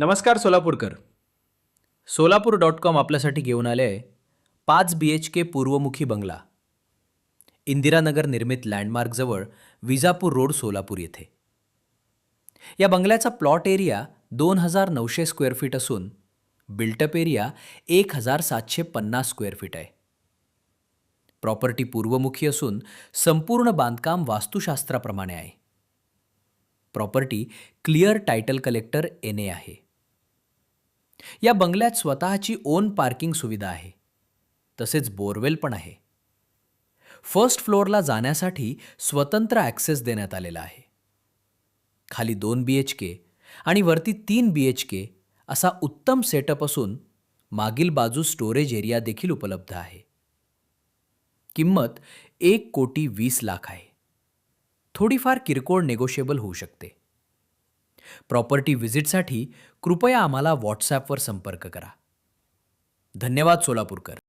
नमस्कार सोलापूरकर. सोलापूर.com आपल्यासाठी घेऊन आले आहे 5 BHK पूर्वमुखी बंगला. इंदिरानगर निर्मित लँडमार्कजवळ विजापूर रोड सोलापूर येथे. या बंगल्याचा प्लॉट एरिया 2,900 स्क्वेअर फीट असून बिल्टअप एरिया 1,750 स्क्वेअर फीट आहे. प्रॉपर्टी पूर्वमुखी असून संपूर्ण बांधकाम वास्तुशास्त्राप्रमाणे आहे. Property clear title collector NA आहे. या बंगल्यात स्वतःची ओन पार्किंग सुविधा आहे. तसेच बोरवेल पण आहे. फर्स्ट फ्लोअरला जाण्यासाठी स्वतंत्र ॲक्सेस देण्यात आलेला आहे. खाली 2 BHK आणि वरती 3 BHK असा उत्तम सेटअप असून मागील बाजूस स्टोरेज एरिया देखील उपलब्ध आहे. किंमत 1,20,00,000 आहे. थोडीफार किरकोळ नेगोशिएबल होऊ शकते. प्रॉपर्टी व्हिजिटसाठी कृपया आम्हाला व्हॉट्सॲपवर संपर्क करा. धन्यवाद सोलापूरकर.